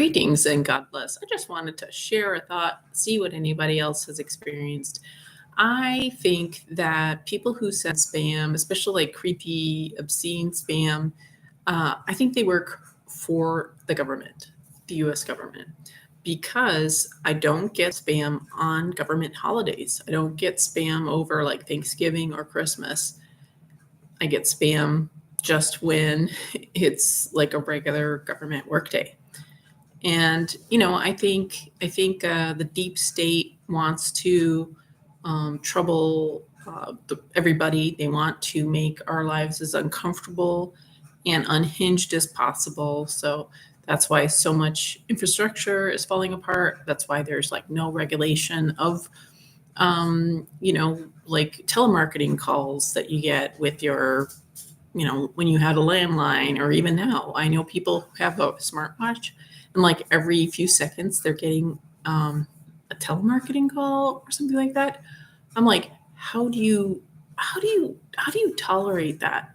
Greetings and God bless. I just wanted to share a thought, see what anybody else has experienced. I think that people who send spam, especially like creepy, obscene spam, I think they work for the government, the US government, because I don't get spam on government holidays. I don't get spam over like Thanksgiving or Christmas. I get spam just when it's like a regular government workday. And I think the deep state wants to trouble everybody. They want to make our lives as uncomfortable and unhinged as possible. So that's why so much infrastructure is falling apart. That's why there's like no regulation of like telemarketing calls that you get with your when you had a landline, or even now. I know people who have a smartwatch, and like every few seconds they're getting a telemarketing call or something like that. I'm like, how do you tolerate that?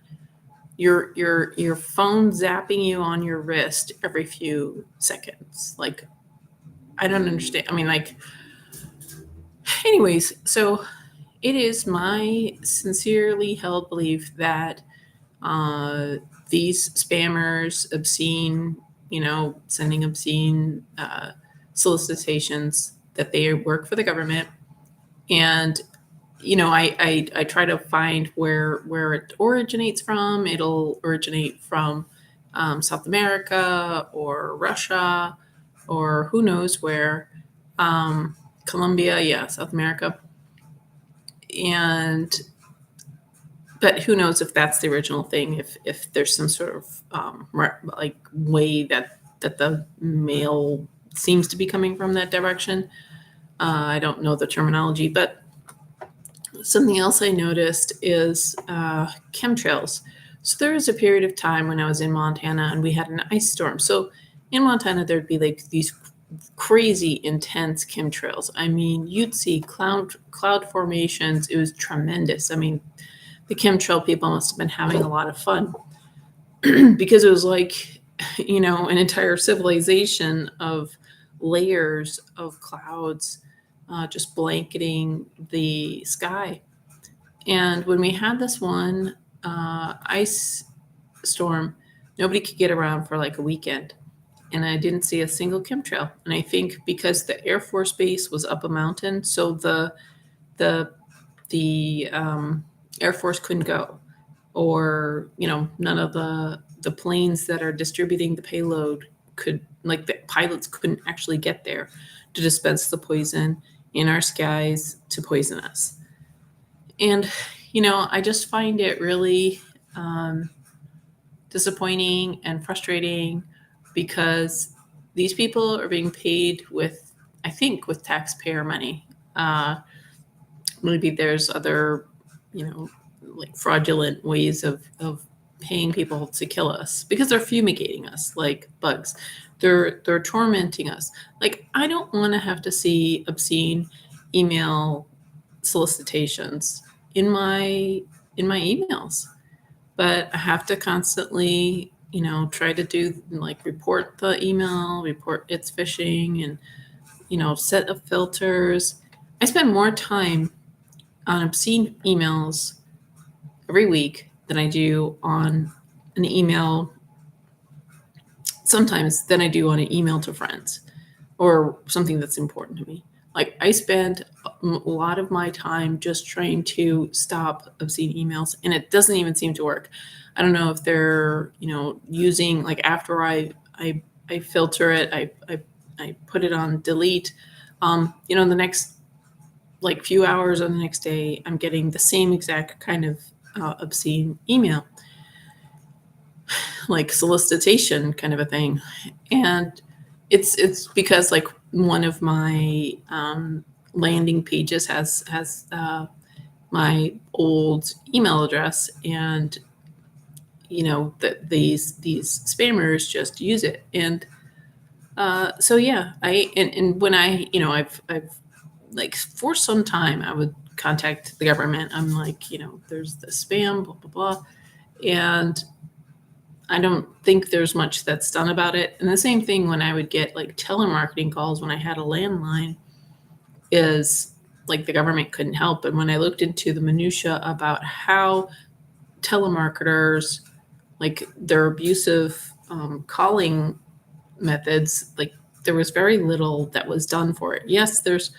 Your phone zapping you on your wrist every few seconds. Like, I don't understand. I mean, like, anyways, so it is my sincerely held belief that these spammers, obscene, sending obscene solicitations, that they work for the government. And I try to find where it originates from. It'll originate from South America or Russia or who knows where. Colombia, yeah, South America. But who knows if that's the original thing, if there's some sort of like way that the mail seems to be coming from that direction. I don't know the terminology. But something else I noticed is chemtrails. So there was a period of time when I was in Montana and we had an ice storm. So in Montana, there'd be like these crazy intense chemtrails. I mean, you'd see cloud formations. It was tremendous. I mean, the chemtrail people must have been having a lot of fun because it was like, an entire civilization of layers of clouds just blanketing the sky. And when we had this one ice storm, nobody could get around for like a weekend. And I didn't see a single chemtrail. And I think because the Air Force Base was up a mountain, so the Air Force couldn't go, or none of the planes that are distributing the payload could, like, the pilots couldn't actually get there to dispense the poison in our skies to poison us. And I just find it really disappointing and frustrating, because these people are being paid with, I think, with taxpayer money. Maybe there's other, like fraudulent ways of paying people to kill us, because they're fumigating us like bugs. They're tormenting us. Like, I don't want to have to see obscene email solicitations in my emails, but I have to constantly, try to do, like, report the email, report it's phishing, and set up filters. I spend more time on obscene emails every week than I do on an email, sometimes, than I do on an email to friends or something that's important to me. Like, I spend a lot of my time just trying to stop obscene emails, and it doesn't even seem to work. I don't know if they're, using, like, after I filter it, I put it on delete. The next, like, few hours or the next day, I'm getting the same exact kind of obscene email, like solicitation kind of a thing. And it's because, like, one of my landing pages has my old email address, and that these spammers just use it. And so yeah, and when I've like, for some time I would contact the government. I'm like, there's the spam, blah blah blah, and I don't think there's much that's done about it. And the same thing when I would get like telemarketing calls when I had a landline is like the government couldn't help. And when I looked into the minutia about how telemarketers, like their abusive calling methods, like there was very little that was done for it. Yes, there's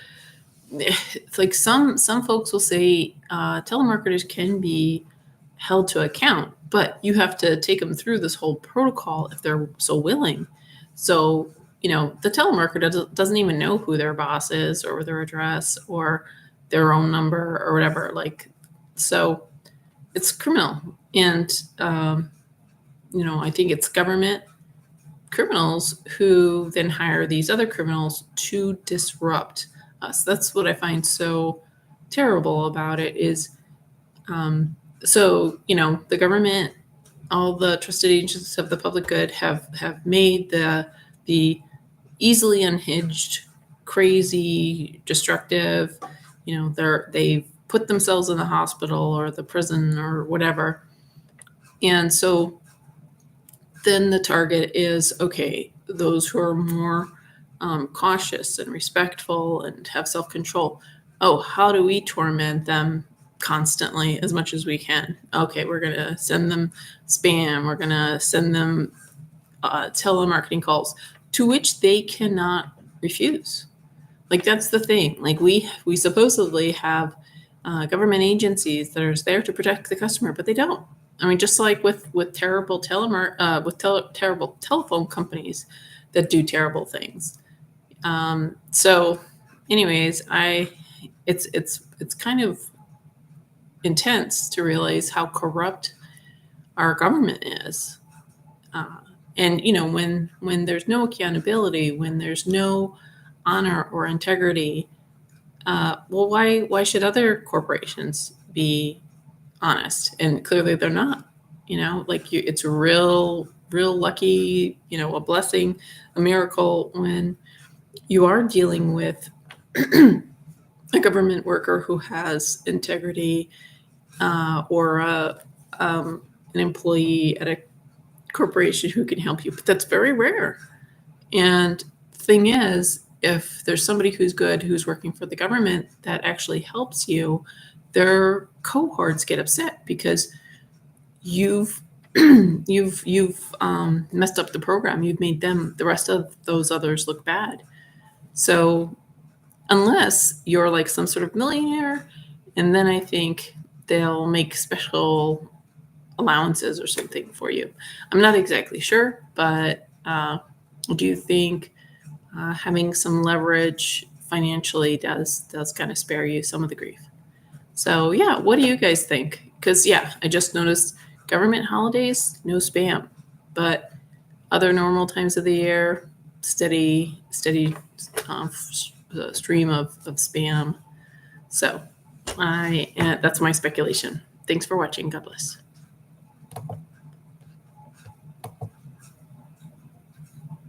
it's like some folks will say telemarketers can be held to account, but you have to take them through this whole protocol if they're so willing. So, the telemarketer doesn't even know who their boss is or their address or their own number or whatever. Like, so it's criminal. And, I think it's government criminals who then hire these other criminals to disrupt us. That's what I find so terrible about it is, the government, all the trusted agents of the public good have made the easily unhinged, crazy, destructive, they've put themselves in the hospital or the prison or whatever. And so then the target is, okay, those who are more cautious and respectful and have self-control. Oh, how do we torment them constantly as much as we can? Okay, we're going to send them spam. We're going to send them telemarketing calls to which they cannot refuse. Like, that's the thing. Like, we supposedly have government agencies that are there to protect the customer, but they don't. I mean, just like with terrible terrible telephone companies that do terrible things. So, anyways, it's kind of intense to realize how corrupt our government is. And when there's no accountability, when there's no honor or integrity, well, why should other corporations be honest? And clearly they're not. It's real lucky, a blessing, a miracle when you are dealing with a government worker who has integrity, or an employee at a corporation who can help you. But that's very rare. And the thing is, if there's somebody who's good, who's working for the government that actually helps you, their cohorts get upset because you've messed up the program. You've made the rest of those others look bad. So unless you're like some sort of millionaire, and then I think they'll make special allowances or something for you. I'm not exactly sure, but do you think having some leverage financially does kind of spare you some of the grief? So yeah, what do you guys think? Because I just noticed government holidays, no spam, but other normal times of the year, steady stream of spam. So that's my speculation. Thanks for watching. God bless.